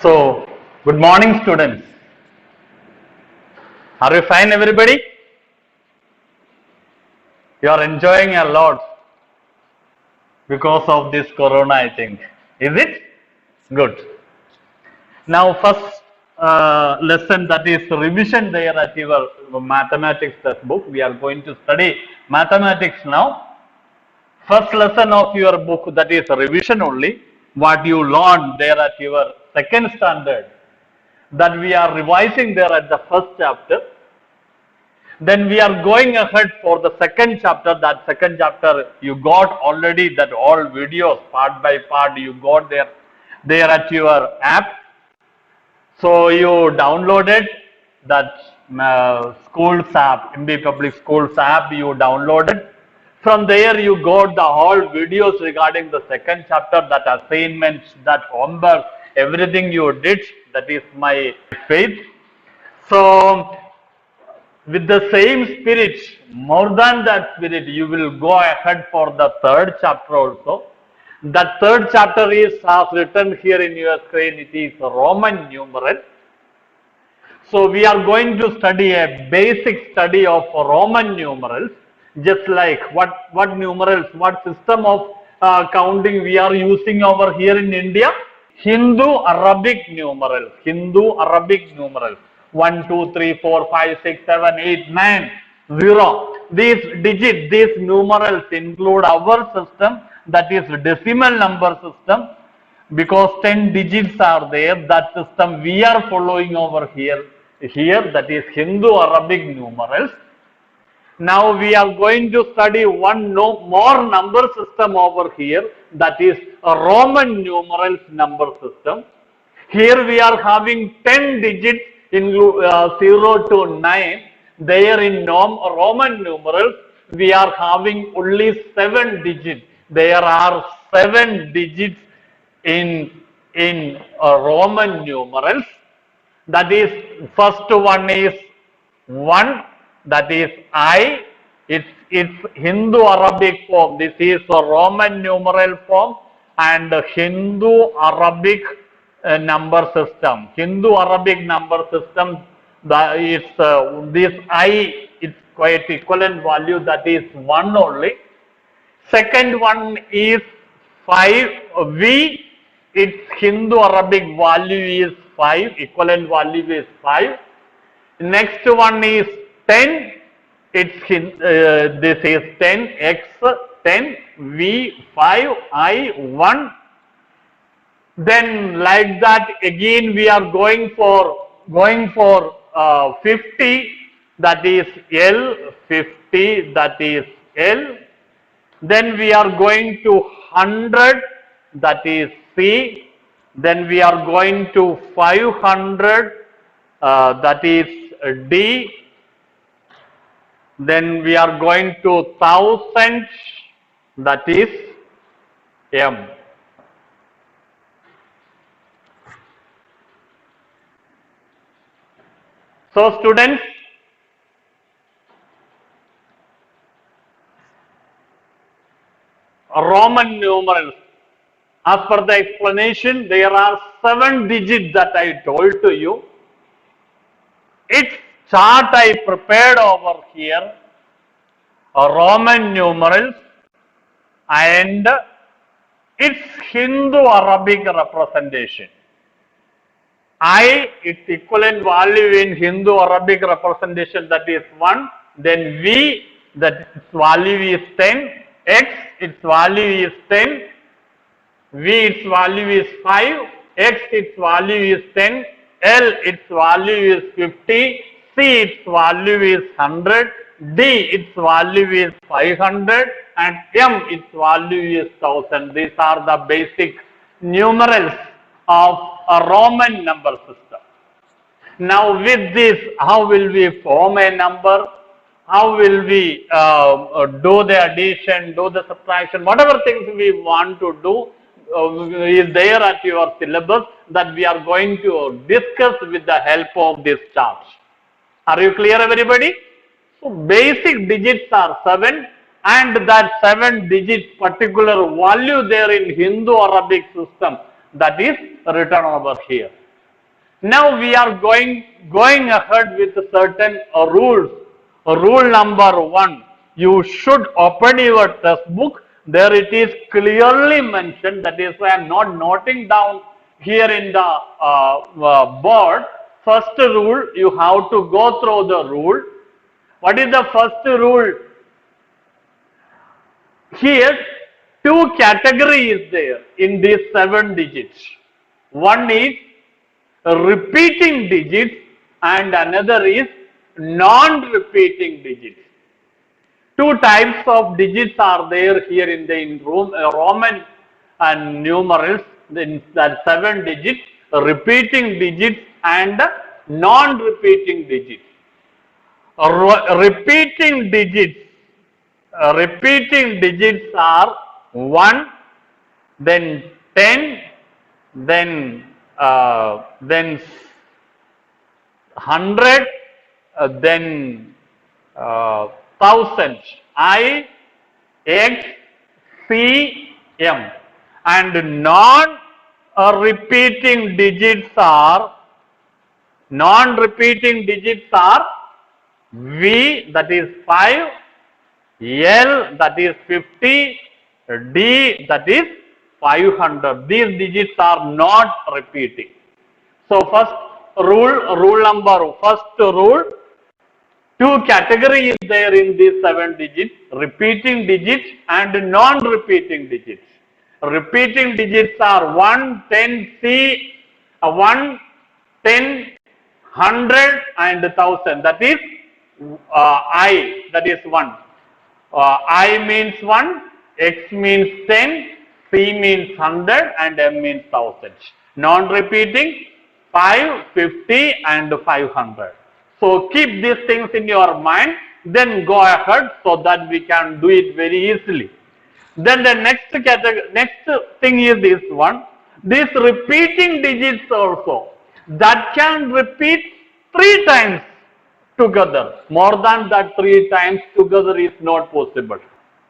So, good morning, students. Are you fine, everybody? You are enjoying a lot because of this corona, I think. Is it? Good. Now, first lesson, that is revision there at your mathematics textbook. We are going to study mathematics now. First lesson of your book, that is revision only. What you learned there at your second standard, that we are revising there at the first chapter. Then we are going ahead for the second chapter. That second chapter you got already, that all videos part by part you got there at your app. So you downloaded that schools app, MB Public Schools app, you downloaded. From there you got the whole videos regarding the second chapter, that assignments, that homework, everything you did. That is my faith. So with the same spirit, more than that spirit, you will go ahead for the third chapter also. The third chapter is, as written here in your screen, it is Roman numeral. So we are going to study a basic study of Roman numerals, just like what numerals, what system of counting we are using over here in India. Hindu-Arabic numerals. Hindu-Arabic numerals. 1, 2, 3, 4, 5, 6, 7, 8, 9, 0. These digits, these numerals include our system, that is decimal number system, because 10 digits are there. That system we are following over here, that is Hindu-Arabic numerals. Now we are going to study one more number system over here, that is a Roman numerals number system. Here we are having 10 digits in 0 to 9. There in Roman numerals we are having only 7 digits. There are 7 digits in Roman numerals. That is, first one is 1, that is I. It's Hindu-Arabic form. This is a Roman numeral form and Hindu-Arabic number system. Hindu-Arabic number system, this I, it's quite equivalent value, that is 1 only. Second one is 5, V, its Hindu-Arabic value is 5, equivalent value is 5. Next one is 10, it's this is 10, X 10, V 5, I 1. Then like that again we are going for 50, that is L, 50, that is L. Then we are going to 100, that is C. Then we are going to 500, that is D. Then we are going to 1000, that is M. So students, Roman numerals, as per the explanation, there are 7 digits that I told to you. Its chart I prepared over here, Roman numerals and its Hindu-Arabic representation. I, its equivalent value in Hindu-Arabic representation, that is 1. Then V, that its value is 10. X, its value is 10. V, its value is 5. X, its value is 10. L, its value is 50. C, its value is 100. D, its value is 500. And M, its value is 1000. These are the basic numerals of a Roman number system. Now with this, how will we form a number? How will we do the addition, do the subtraction, whatever things we want to do is there at your syllabus, that we are going to discuss with the help of this chart. Are you clear, everybody? So basic digits are 7, and that 7 digit particular value there in Hindu-Arabic system, that is written over here. Now we are going ahead with certain rules. Rule number 1, you should open your textbook. There it is clearly mentioned. That is why I am not noting down here in the board. First rule, you have to go through the rule. What is the first rule? Here, two categories is there in these 7 digits. One is repeating digits and another is non-repeating digits. Two types of digits are there here in the Roman and numerals, in that 7 digits, repeating digits and non-repeating digits. Repeating digits are 1, then 10, then 100, then 1000. I, X, C, M. And non-repeating digits are V, that is 5, L, that is 50, D, that is 500. These digits are not repeating. So first rule, two categories there in these 7 digits, repeating digits and non-repeating digits. Repeating digits are 1, 10, C, 1, 10, 100 and 1000. That is I, that is 1. I means 1, X means 10, C means 100 and M means 1000. Non-repeating 5, 50 and 500. So keep these things in your mind, then go ahead so that we can do it very easily. Then the next thing is this one. These repeating digits also, that can repeat 3 times together. More than that 3 times together is not possible.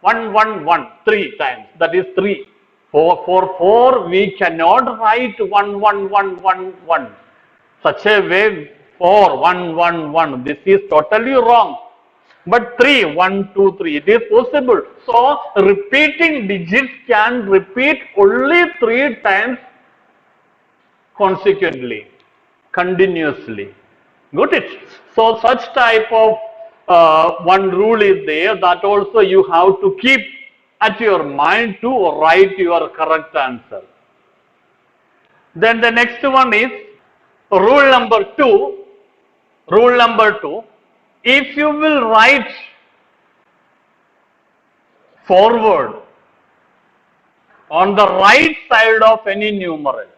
1, 1, 1, 3 times. That is 3. For 4 we cannot write 1, 1, 1, 1, 1. Such a way 4, 1, 1, 1. This is totally wrong. But 3, 1, 2, 3, it is possible. So repeating digits can repeat only 3 times consequently, continuously. Got it? So such type of one rule is there, that also you have to keep at your mind to write your correct answer. Then the next one is rule number 2. Rule number 2, if you will write forward on the right side of any numeral,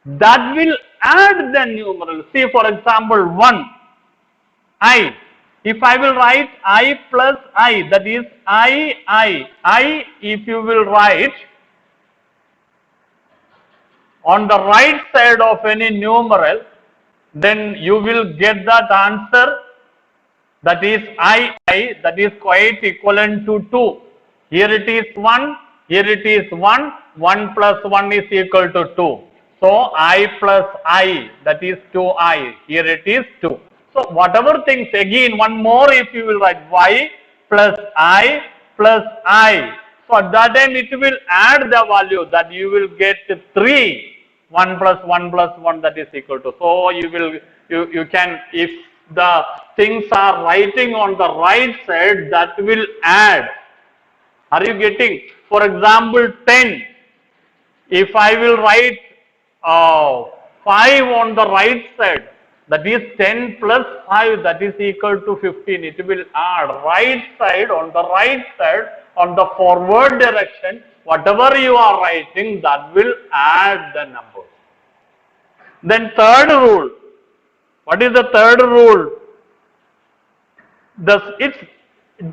that will add the numeral. See, for example, 1, I. If I will write I plus I, that is I, if you will write on the right side of any numeral, then you will get that answer, that is I, that is quite equivalent to 2. Here it is 1, here it is 1, 1 plus 1 is equal to 2. So I plus I, that is 2I, here it is 2. So whatever things, again one more, if you will write Y plus I plus I. So at that time it will add the value, that you will get 3. 1 plus 1 plus 1, that is equal to. So you can, if the things are writing on the right side, that will add. Are you getting? For example, 10. If I will write 5 on the right side, that is 10 plus 5, that is equal to 15. It will add right side, on the right side, on the forward direction, whatever you are writing, that will add the number. Then third rule. What is the third rule? It's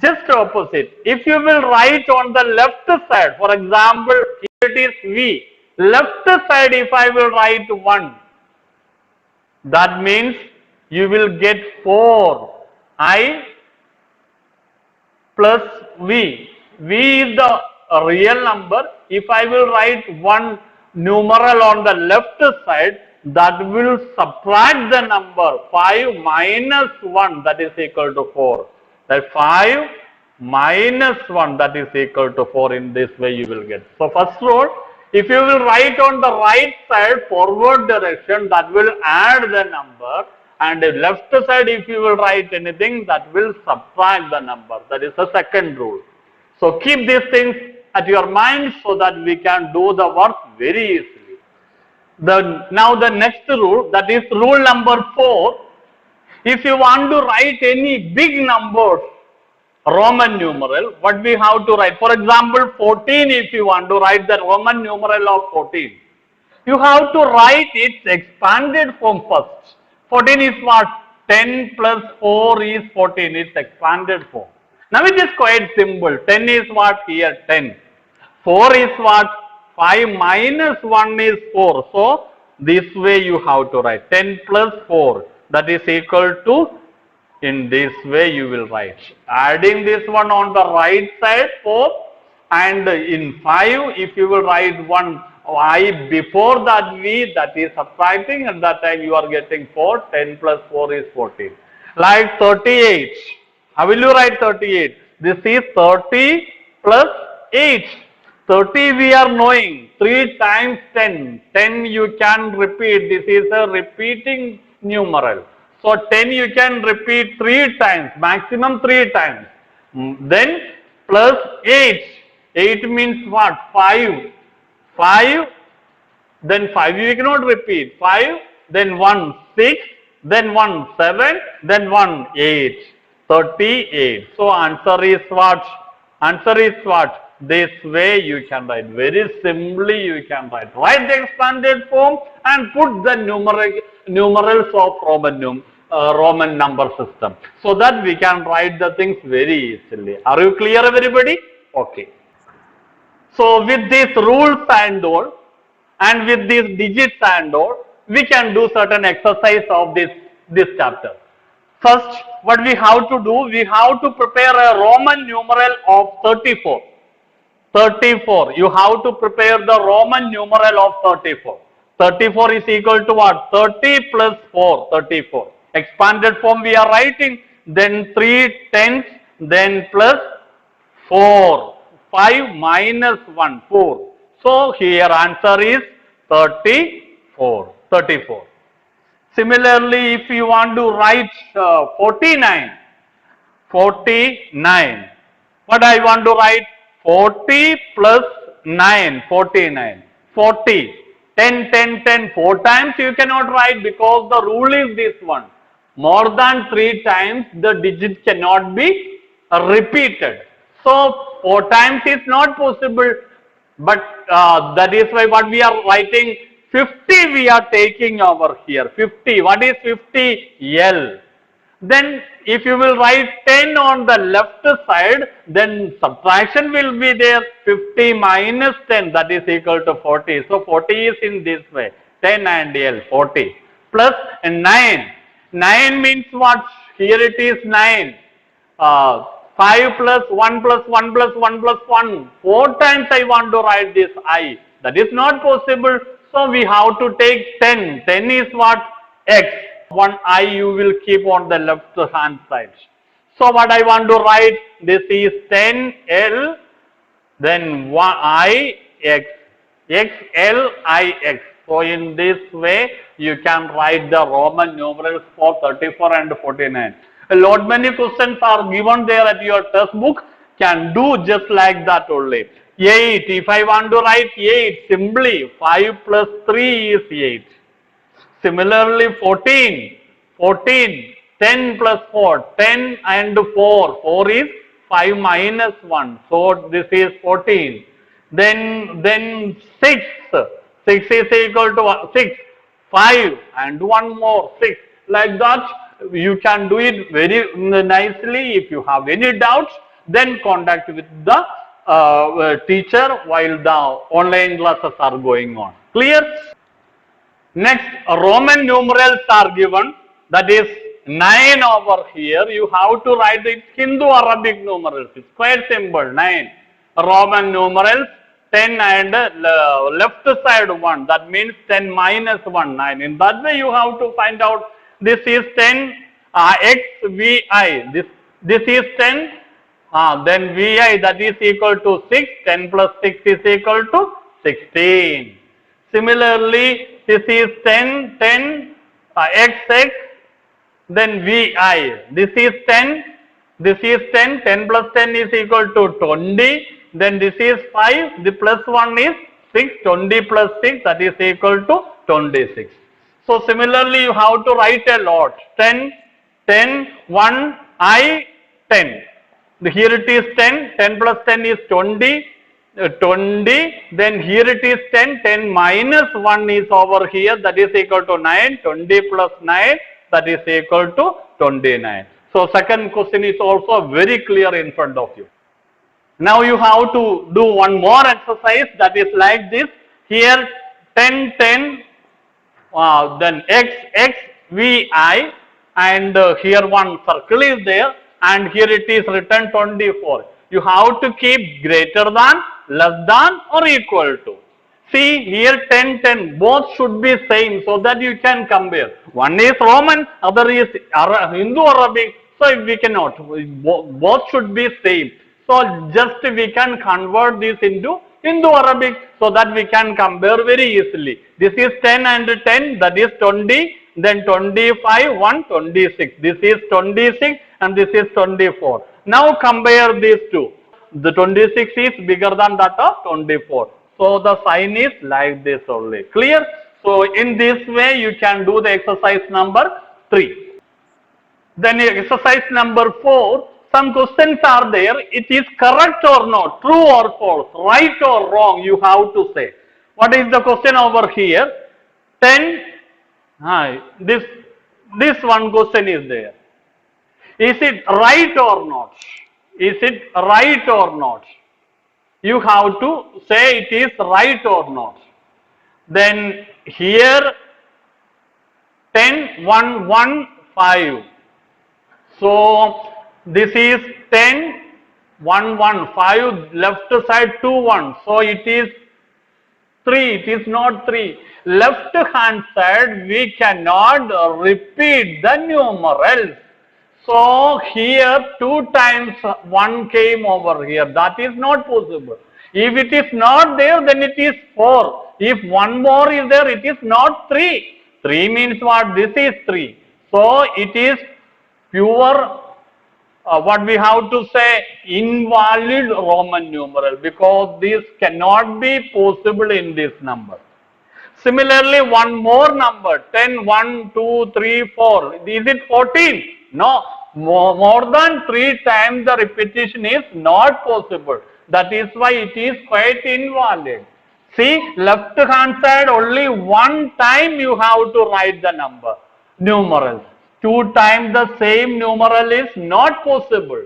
just opposite. If you will write on the left side, for example, here it is V. Left side, if I will write 1, that means you will get 4 I plus V. V is the real number. If I will write one numeral on the left side, that will subtract the number 5 minus 1 that is equal to 4. That 5 minus 1 that is equal to 4, in this way you will get. So first rule, if you will write on the right side forward direction, that will add the number, and the left side if you will write anything, that will subtract the number. That is the second rule. So keep these things at your mind so that we can do the work very easily. Now the next rule, that is rule number 4. If you want to write any big numbers, Roman numeral, what we have to write? For example, 14, if you want to write the Roman numeral of 14, you have to write its expanded form first. 14 is what? 10 plus 4 is 14, its expanded form. Now it is quite simple. 10 is what? Here 10. 4 is what? 5 minus 1 is 4. So this way you have to write 10 plus 4, that is equal to, in this way you will write. Adding this one on the right side 4, and in 5 if you will write one I before that v, that is subtracting, and that time you are getting 4. 10 plus 4 is 14. Like 38. How will you write 38? This is 30 plus 8. 30 we are knowing. 3 times 10. 10 you can repeat. This is a repeating numeral. So 10 you can repeat 3 times. Maximum 3 times. Then plus 8. 8 means what? 5. 5. Then 5 you cannot repeat. 5. Then 1 6. Then 1 7. Then 1 8. 38. So answer is what? Answer is what? This way you can write. Very simply you can write. Write the expanded form and put the numerals of Roman number system, so that we can write the things very easily. Are you clear, everybody? Okay. So with these rules and all, and with these digits and all, we can do certain exercise of this chapter. First, what we have to do, we have to prepare a Roman numeral of 34. 34. You have to prepare the Roman numeral of 34. 34 is equal to what? 30 plus 4. 34. Expanded form we are writing. Then 3 tenths. Then plus 4. 5 minus 1. 4. So here answer is 34. 34. Similarly, if you want to write 49. 49. What I want to write? 40 plus 9, 49. 40. 10, 10, 10. 4 times you cannot write, because the rule is this one. More than 3 times the digit cannot be repeated. So 4 times is not possible. But that is why what we are writing, 50 we are taking over here. 50. What is 50? L. Then if you will write 10 on the left side, then subtraction will be there. 50 minus 10, that is equal to 40. So 40 is in this way. 10 and L, 40. Plus 9. 9 means what? Here it is 9. 5 plus 1 plus 1 plus 1 plus 1. 4 times I want to write this I. That is not possible. So we have to take 10. 10 is what? X. One I you will keep on the left hand side. So what I want to write, this is 10L, then 1IX, XLIX. So in this way you can write the Roman numerals for 34 and 49. A lot many questions are given there at your test book. Can do just like that only. 8, if I want to write 8, simply 5 plus 3 is 8. Similarly, 14, 10 plus 4, 10 and 4, 4 is 5 minus 1, so this is 14. Then 6, 6 is equal to 6, 5 and one more 6. Like that, you can do it very nicely. If you have any doubts, then contact with the teacher while the online classes are going on. Clear? Next, Roman numerals are given, that is 9 over here. You have to write it Hindu Arabic numerals. It's quite simple. 9 Roman numerals 10 and left side 1. That means 10 minus 1, 9. In that way, you have to find out this is 10 x vi. This is 10. Then vi, that is equal to 6. 10 plus 6 is equal to 16. Similarly, this is 10 xx. Then vi. This is 10. This is 10. 10 plus 10 is equal to 20. Then this is 5. The plus 1 is 6. 20 plus 6, that is equal to 26. So similarly, you have to write a lot. 10, 10, 1, I, 10. Here it is 10. 10 plus 10 is 20. 20. Then here it is 10. 10 minus 1 is over here. That is equal to 9. 20 plus 9. That is equal to 29. So second question is also very clear in front of you. Now you have to do one more exercise that is like this. Here 10, 10, then x, vi, and here one circle is there, and here it is written 24. You have to keep greater than, less than, or equal to. See here 10, 10, both should be same so that you can compare. One is Roman, other is Hindu Arabic, so we cannot. Both should be same. So just we can convert this into Hindu Arabic so that we can compare very easily. This is 10 and 10, that is 20, then 25, 1, 26. This is 26 and this is 24. Now compare these two. The 26 is bigger than that of 24. So the sign is like this only. Clear? So in this way you can do the exercise number 3. Then exercise number 4. Some questions are there. It is correct or not, true or false, right or wrong, you have to say. What is the question over here? 10, this one question is there. Is it right or not? Is it right or not? You have to say it is right or not. Then here 10, 1, 1, 5. So this is 10, 1, 1, 5, left side 2, 1. So it is 3, it is not 3. Left hand side we cannot repeat the numerals. So here 2 times 1 came over here. That is not possible. If it is not there, then it is 4. If one more is there, it is not 3. 3 means what? This is 3. So it is pure, what we have to say, invalid Roman numeral, because this cannot be possible in this number. Similarly, one more number, 10, 1, 2, 3, 4. Is it 14? No. More than 3 times the repetition is not possible. That is why it is quite invalid. See, left hand side only 1 time you have to write the number, numerals. 2 times the same numeral is not possible.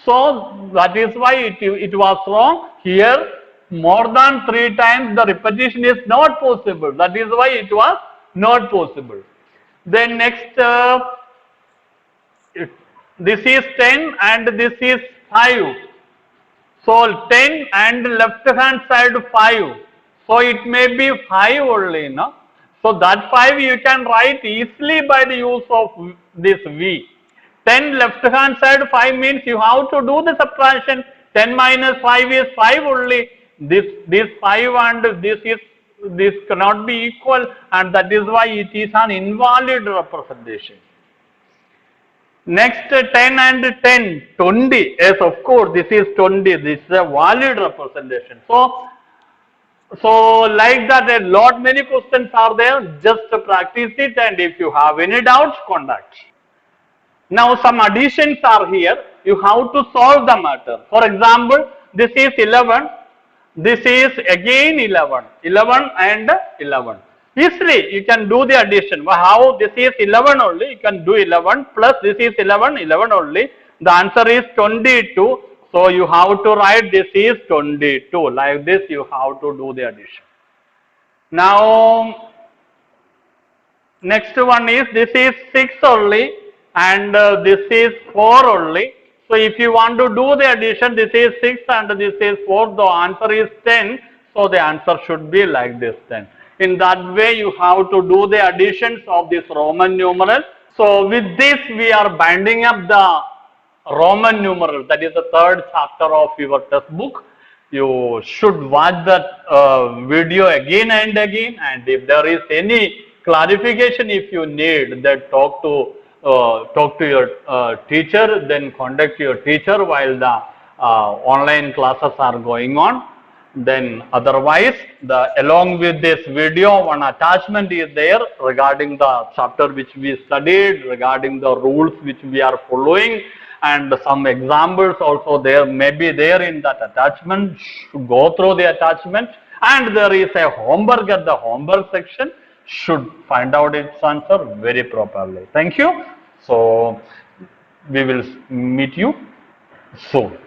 So that is why it was wrong. Here more than 3 times the repetition is not possible. That is why it was not possible. Then next, this is 10 and this is 5. So 10 and left hand side 5. So it may be 5 only, no? So that 5 you can write easily by the use of this V. 10 left hand side 5 means you have to do the subtraction. 10 minus 5 is 5 only. This 5 and this cannot be equal, and that is why it is an invalid representation. Next 10 and 10, 20. Yes, of course, this is 20. This is a valid representation. So like that, a lot many questions are there. Just practice it, and if you have any doubts, contact. Now some additions are here. You have to solve the matter. For example, this is 11. This is again 11. 11 and 11. Easily you can do the addition. How? This is 11 only. You can do 11 plus this is 11. 11 only. The answer is 22. So you have to write this is 22. Like this you have to do the addition. Now next one is, this is 6 only and this is 4 only. So if you want to do the addition, this is 6 and this is 4, the answer is 10. So the answer should be like this then. In that way, you have to do the additions of this Roman numeral. So with this, we are binding up the Roman numeral. That is the third chapter of your textbook. You should watch that video again and again. And if there is any clarification, if you need, that talk to your teacher. Then contact your teacher while the online classes are going on. Then otherwise, along with this video, one attachment is there regarding the chapter which we studied, regarding the rules which we are following, and some examples also there may be there in that attachment. Go through the attachment, and there is a homework at the homework section. Should find out its answer very properly. Thank you. So we will meet you soon.